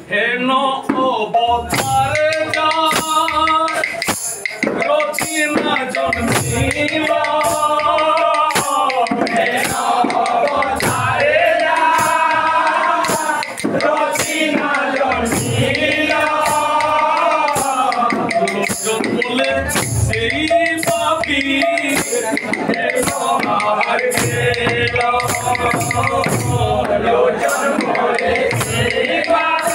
হেন অবতারে যায় রচিনা জন্মিল হেন অবতারে যায় রচিনা জন্মিল লোকজন বলে সেই পাপি আমার গেল লোকজন বলে সেই পাপি